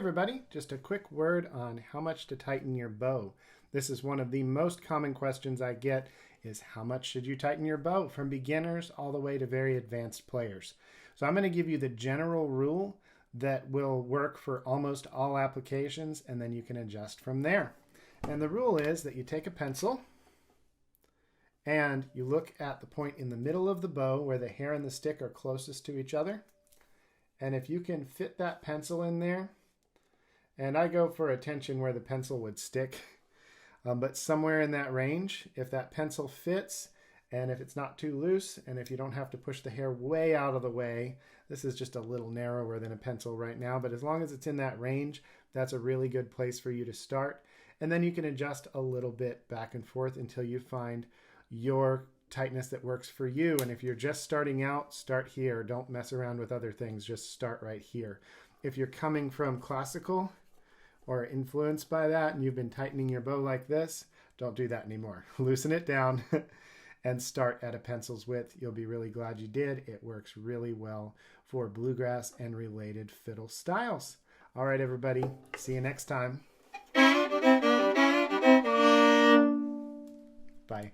everybody, just a quick word on how much to tighten your bow. This is one of the most common questions I get is how much should you tighten your bow, from beginners all the way to very advanced players. So I'm going to give you the general rule that will work for almost all applications, and then you can adjust from there. And the rule is that you take a pencil and you look at the point in the middle of the bow where the hair and the stick are closest to each other. And if you can fit that pencil in there, and I go for a tension where the pencil would stick, but somewhere in that range, if that pencil fits, and if it's not too loose, and if you don't have to push the hair way out of the way, this is just a little narrower than a pencil right now, but as long as it's in that range, that's a really good place for you to start. And then you can adjust a little bit back and forth until you find your tightness that works for you. And if you're just starting out, start here. Don't mess around with other things. Just start right here. If you're coming from classical or influenced by that and you've been tightening your bow like this, don't do that anymore. Loosen it down and start at a pencil's width. You'll be really glad you did. It works really well for bluegrass and related fiddle styles. All right, everybody. See you next time.